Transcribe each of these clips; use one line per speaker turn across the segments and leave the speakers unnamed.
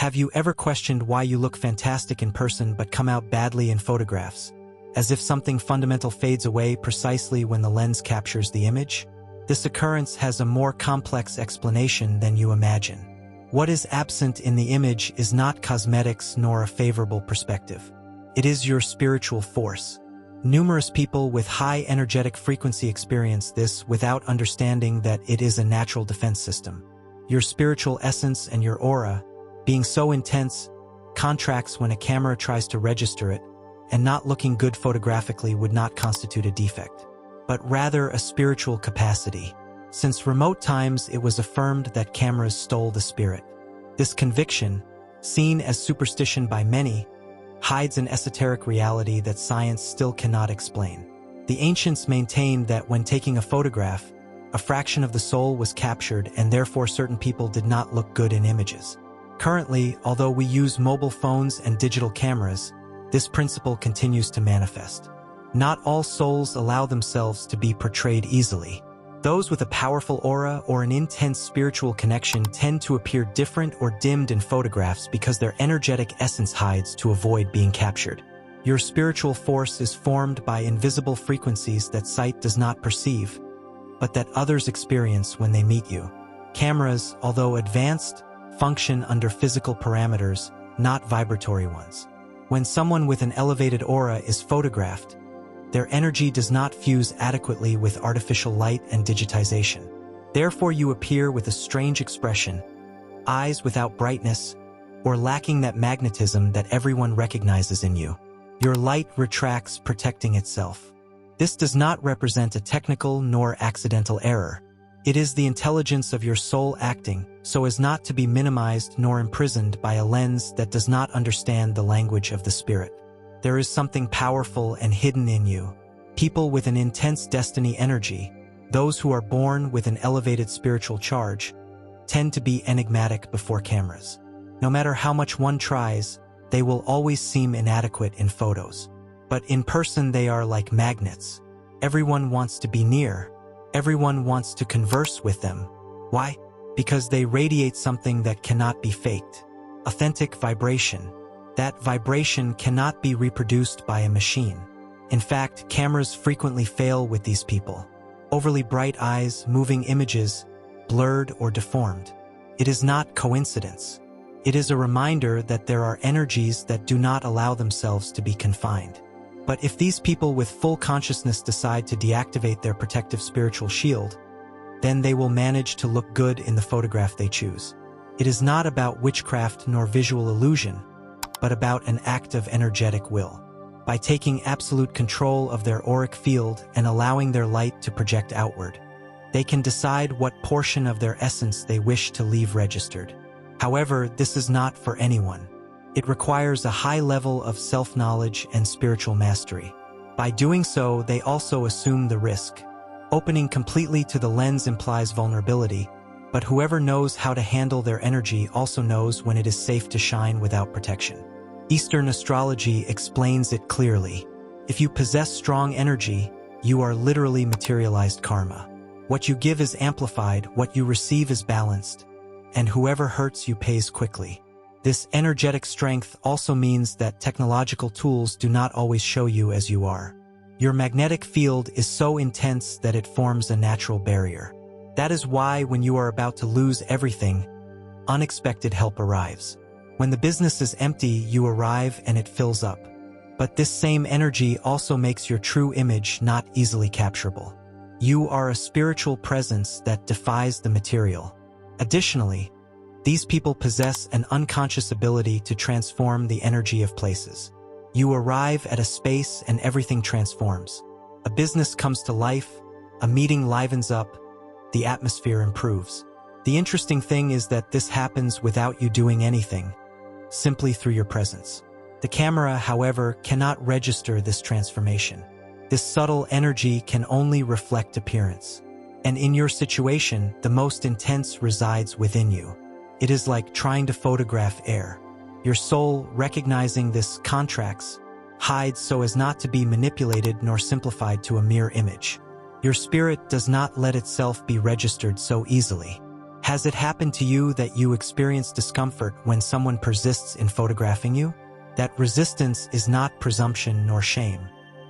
Have you ever questioned why you look fantastic in person but come out badly in photographs? As if something fundamental fades away precisely when the lens captures the image? This occurrence has a more complex explanation than you imagine. What is absent in the image is not cosmetics nor a favorable perspective. It is your spiritual force. Numerous people with high energetic frequency experience this without understanding that it is a natural defense system. Your spiritual essence and your aura, being so intense, contracts when a camera tries to register it, and not looking good photographically would not constitute a defect, but rather a spiritual capacity. Since remote times, it was affirmed that cameras stole the spirit. This conviction, seen as superstition by many, hides an esoteric reality that science still cannot explain. The ancients maintained that when taking a photograph, a fraction of the soul was captured and therefore certain people did not look good in images. Currently, although we use mobile phones and digital cameras, this principle continues to manifest. Not all souls allow themselves to be portrayed easily. Those with a powerful aura or an intense spiritual connection tend to appear different or dimmed in photographs because their energetic essence hides to avoid being captured. Your spiritual force is formed by invisible frequencies that sight does not perceive, but that others experience when they meet you. Cameras, although advanced, function under physical parameters, not vibratory ones. When someone with an elevated aura is photographed, their energy does not fuse adequately with artificial light and digitization. Therefore, you appear with a strange expression, eyes without brightness, or lacking that magnetism that everyone recognizes in you. Your light retracts, protecting itself. This does not represent a technical nor accidental error. It is the intelligence of your soul acting so as not to be minimized nor imprisoned by a lens that does not understand the language of the spirit. There is something powerful and hidden in you. People with an intense destiny energy, those who are born with an elevated spiritual charge, tend to be enigmatic before cameras. No matter how much one tries, they will always seem inadequate in photos. But in person they are like magnets. Everyone wants to be near. Everyone wants to converse with them. Why? Because they radiate something that cannot be faked. Authentic vibration. That vibration cannot be reproduced by a machine. In fact, cameras frequently fail with these people. Overly bright eyes, moving images, blurred or deformed. It is not coincidence. It is a reminder that there are energies that do not allow themselves to be confined. But if these people with full consciousness decide to deactivate their protective spiritual shield, then they will manage to look good in the photograph they choose. It is not about witchcraft nor visual illusion, but about an act of energetic will. By taking absolute control of their auric field and allowing their light to project outward, they can decide what portion of their essence they wish to leave registered. However, this is not for anyone. It requires a high level of self-knowledge and spiritual mastery. By doing so, they also assume the risk. Opening completely to the lens implies vulnerability, but whoever knows how to handle their energy also knows when it is safe to shine without protection. Eastern astrology explains it clearly. If you possess strong energy, you are literally materialized karma. What you give is amplified, what you receive is balanced, and whoever hurts you pays quickly. This energetic strength also means that technological tools do not always show you as you are. Your magnetic field is so intense that it forms a natural barrier. That is why when you are about to lose everything, unexpected help arrives. When the business is empty, you arrive and it fills up. But this same energy also makes your true image not easily capturable. You are a spiritual presence that defies the material. Additionally, these people possess an unconscious ability to transform the energy of places. You arrive at a space and everything transforms. A business comes to life, a meeting livens up, the atmosphere improves. The interesting thing is that this happens without you doing anything, simply through your presence. The camera, however, cannot register this transformation. This subtle energy can only reflect appearance. And in your situation, the most intense resides within you. It is like trying to photograph air. Your soul, recognizing this, contracts, hides so as not to be manipulated nor simplified to a mere image. Your spirit does not let itself be registered so easily. Has it happened to you that you experience discomfort when someone persists in photographing you? That resistance is not presumption nor shame.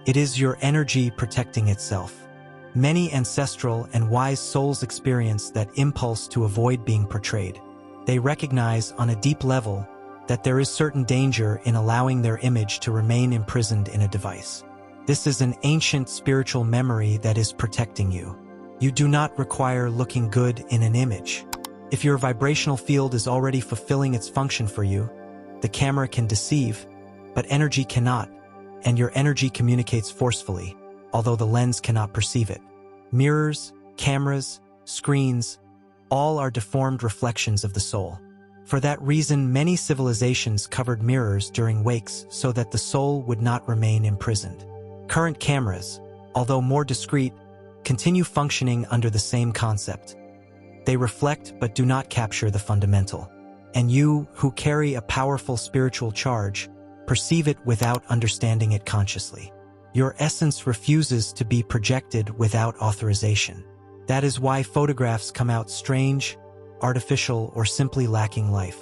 It is your energy protecting itself. Many ancestral and wise souls experience that impulse to avoid being portrayed. They recognize on a deep level that there is certain danger in allowing their image to remain imprisoned in a device. This is an ancient spiritual memory that is protecting you. You do not require looking good in an image. If your vibrational field is already fulfilling its function for you, the camera can deceive, but energy cannot, and your energy communicates forcefully, although the lens cannot perceive it. Mirrors, cameras, screens, all are deformed reflections of the soul. For that reason, many civilizations covered mirrors during wakes so that the soul would not remain imprisoned. Current cameras, although more discreet, continue functioning under the same concept. They reflect but do not capture the fundamental. And you, who carry a powerful spiritual charge, perceive it without understanding it consciously. Your essence refuses to be projected without authorization. That is why photographs come out strange, artificial, or simply lacking life.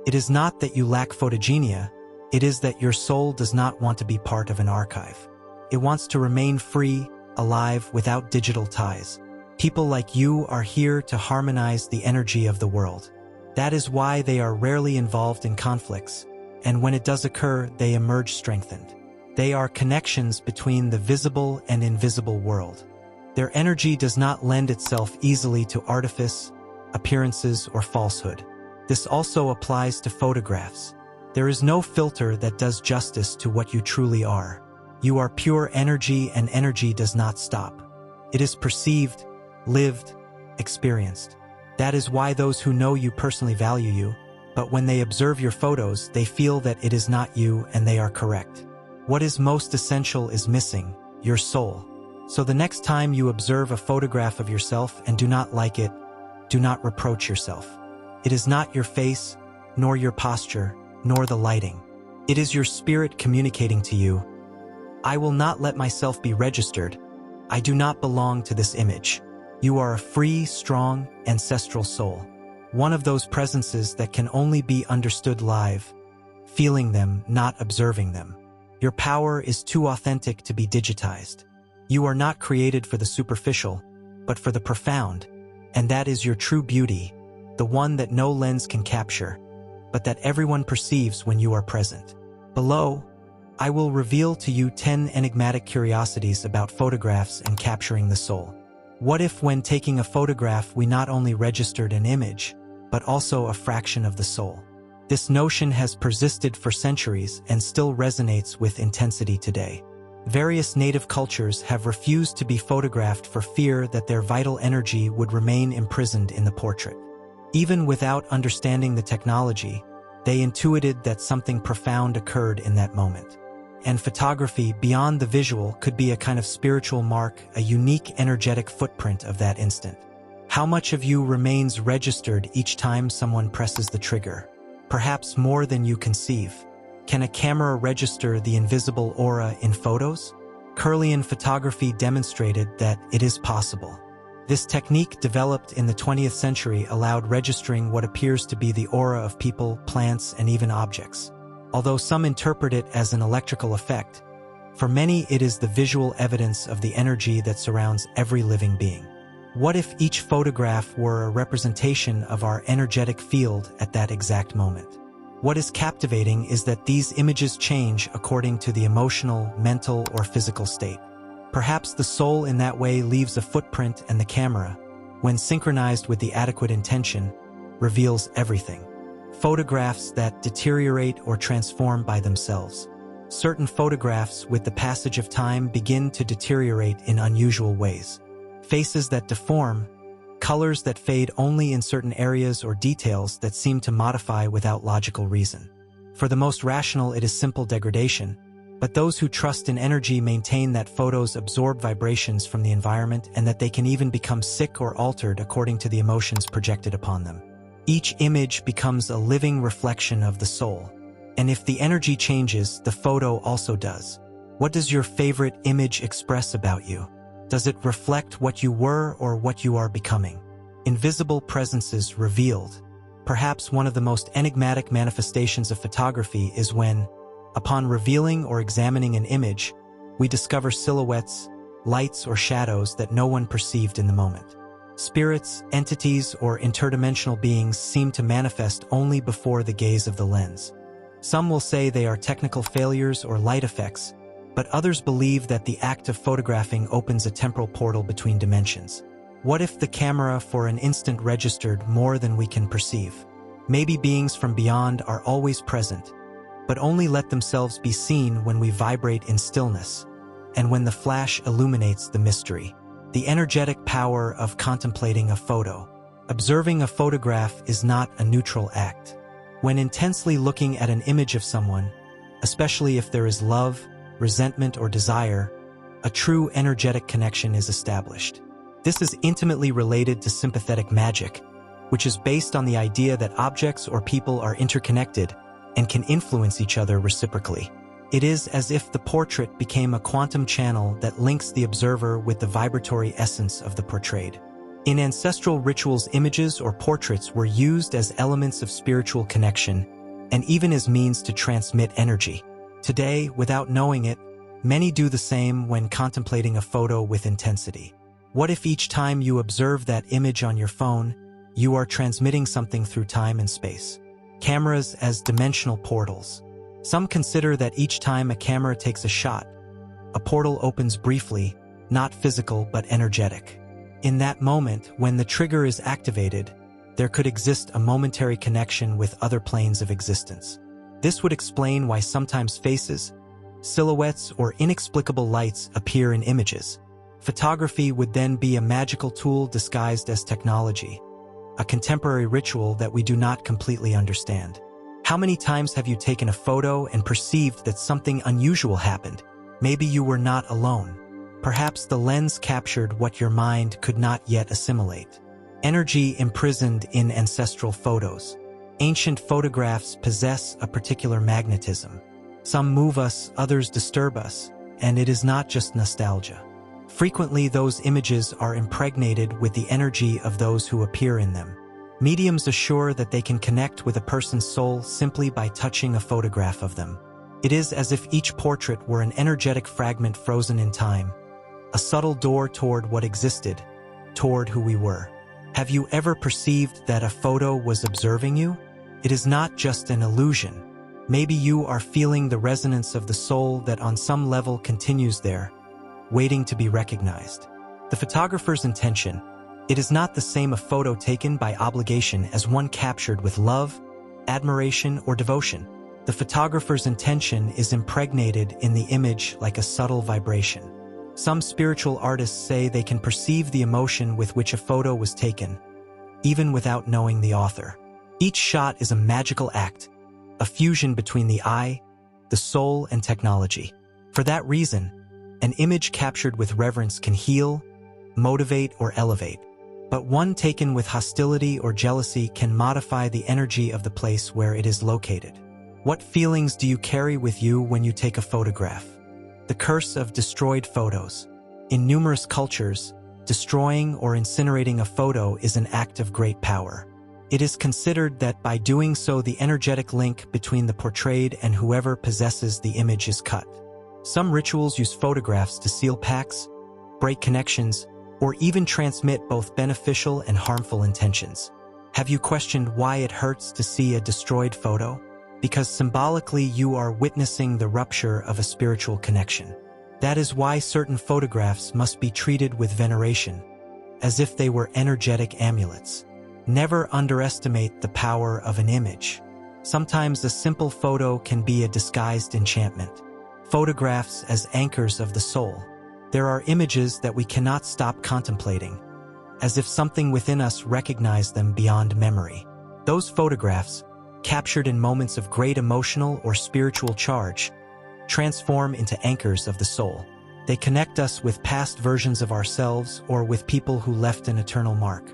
It is not that you lack photogenia, it is that your soul does not want to be part of an archive. It wants to remain free, alive, without digital ties. People like you are here to harmonize the energy of the world. That is why they are rarely involved in conflicts, and when it does occur, they emerge strengthened. They are connections between the visible and invisible world. Their energy does not lend itself easily to artifice, appearances, or falsehood. This also applies to photographs. There is no filter that does justice to what you truly are. You are pure energy, and energy does not stop. It is perceived, lived, experienced. That is why those who know you personally value you, but when they observe your photos, they feel that it is not you and they are correct. What is most essential is missing, your soul. So the next time you observe a photograph of yourself and do not like it, do not reproach yourself. It is not your face, nor your posture, nor the lighting. It is your spirit communicating to you, I will not let myself be registered. I do not belong to this image. You are a free, strong, ancestral soul. One of those presences that can only be understood live, feeling them, not observing them. Your power is too authentic to be digitized. You are not created for the superficial, but for the profound, and that is your true beauty, the one that no lens can capture, but that everyone perceives when you are present. Below, I will reveal to you 10 enigmatic curiosities about photographs and capturing the soul. What if when taking a photograph we not only registered an image, but also a fraction of the soul? This notion has persisted for centuries and still resonates with intensity today. Various native cultures have refused to be photographed for fear that their vital energy would remain imprisoned in the portrait. Even without understanding the technology, they intuited that something profound occurred in that moment. And photography, beyond the visual, could be a kind of spiritual mark, a unique energetic footprint of that instant. How much of you remains registered each time someone presses the trigger? Perhaps more than you conceive. Can a camera register the invisible aura in photos? Kirlian photography demonstrated that it is possible. This technique, developed in the 20th century, allowed registering what appears to be the aura of people, plants, and even objects. Although some interpret it as an electrical effect, for many it is the visual evidence of the energy that surrounds every living being. What if each photograph were a representation of our energetic field at that exact moment? What is captivating is that these images change according to the emotional, mental, or physical state. Perhaps the soul in that way leaves a footprint, and the camera, when synchronized with the adequate intention, reveals everything. Photographs that deteriorate or transform by themselves. Certain photographs, with the passage of time, begin to deteriorate in unusual ways. Faces that deform, colors that fade only in certain areas, or details that seem to modify without logical reason. For the most rational, it is simple degradation, but those who trust in energy maintain that photos absorb vibrations from the environment and that they can even become sick or altered according to the emotions projected upon them. Each image becomes a living reflection of the soul, and if the energy changes, the photo also does. What does your favorite image express about you? Does it reflect what you were or what you are becoming? invisible presences revealed. Perhaps one of the most enigmatic manifestations of photography is when, upon revealing or examining an image, we discover silhouettes, lights or shadows that no one perceived in the moment. Spirits, entities, or interdimensional beings seem to manifest only before the gaze of the lens. Some will say they are technical failures or light effects, but others believe that the act of photographing opens a temporal portal between dimensions. What if the camera for an instant registered more than we can perceive? Maybe beings from beyond are always present, but only let themselves be seen when we vibrate in stillness, and when the flash illuminates the mystery. The energetic power of contemplating a photo. Observing a photograph is not a neutral act. When intensely looking at an image of someone, especially if there is love, resentment, or desire, a true energetic connection is established. This is intimately related to sympathetic magic, which is based on the idea that objects or people are interconnected and can influence each other reciprocally. It is as if the portrait became a quantum channel that links the observer with the vibratory essence of the portrayed. In ancestral rituals, images or portraits were used as elements of spiritual connection and even as means to transmit energy. Today, without knowing it, many do the same when contemplating a photo with intensity. What if each time you observe that image on your phone, you are transmitting something through time and space? Cameras as dimensional portals. Some consider that each time a camera takes a shot, a portal opens briefly, not physical but energetic. In that moment, when the trigger is activated, there could exist a momentary connection with other planes of existence. This would explain why sometimes faces, silhouettes, or inexplicable lights appear in images. Photography would then be a magical tool disguised as technology, a contemporary ritual that we do not completely understand. How many times have you taken a photo and perceived that something unusual happened? Maybe you were not alone. Perhaps the lens captured what your mind could not yet assimilate. Energy imprisoned in ancestral photos. Ancient photographs possess a particular magnetism. Some move us, others disturb us, and it is not just nostalgia. Frequently, those images are impregnated with the energy of those who appear in them. Mediums assure that they can connect with a person's soul simply by touching a photograph of them. It is as if each portrait were an energetic fragment frozen in time, a subtle door toward what existed, toward who we were. Have you ever perceived that a photo was observing you? It is not just an illusion. Maybe you are feeling the resonance of the soul that on some level continues there, waiting to be recognized. The photographer's intention. It is not the same a photo taken by obligation as one captured with love, admiration, or devotion. The photographer's intention is impregnated in the image like a subtle vibration. Some spiritual artists say they can perceive the emotion with which a photo was taken, even without knowing the author. Each shot is a magical act, a fusion between the eye, the soul, and technology. For that reason, an image captured with reverence can heal, motivate, or elevate. But one taken with hostility or jealousy can modify the energy of the place where it is located. What feelings do you carry with you when you take a photograph? The curse of destroyed photos. In numerous cultures, destroying or incinerating a photo is an act of great power. It is considered that by doing so, the energetic link between the portrayed and whoever possesses the image is cut. Some rituals use photographs to seal pacts, break connections, or even transmit both beneficial and harmful intentions. Have you questioned why it hurts to see a destroyed photo? Because symbolically you are witnessing the rupture of a spiritual connection. That is why certain photographs must be treated with veneration, as if they were energetic amulets. Never underestimate the power of an image. Sometimes a simple photo can be a disguised enchantment. Photographs as anchors of the soul. There are images that we cannot stop contemplating, as if something within us recognized them beyond memory. Those photographs, captured in moments of great emotional or spiritual charge, transform into anchors of the soul. They connect us with past versions of ourselves or with people who left an eternal mark.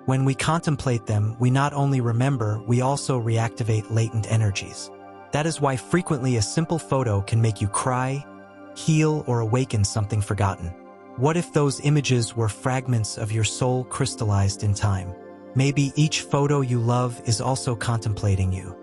When we contemplate them, we not only remember, we also reactivate latent energies. That is why frequently a simple photo can make you cry, heal, or awaken something forgotten. What if those images were fragments of your soul crystallized in time? Maybe each photo you love is also contemplating you,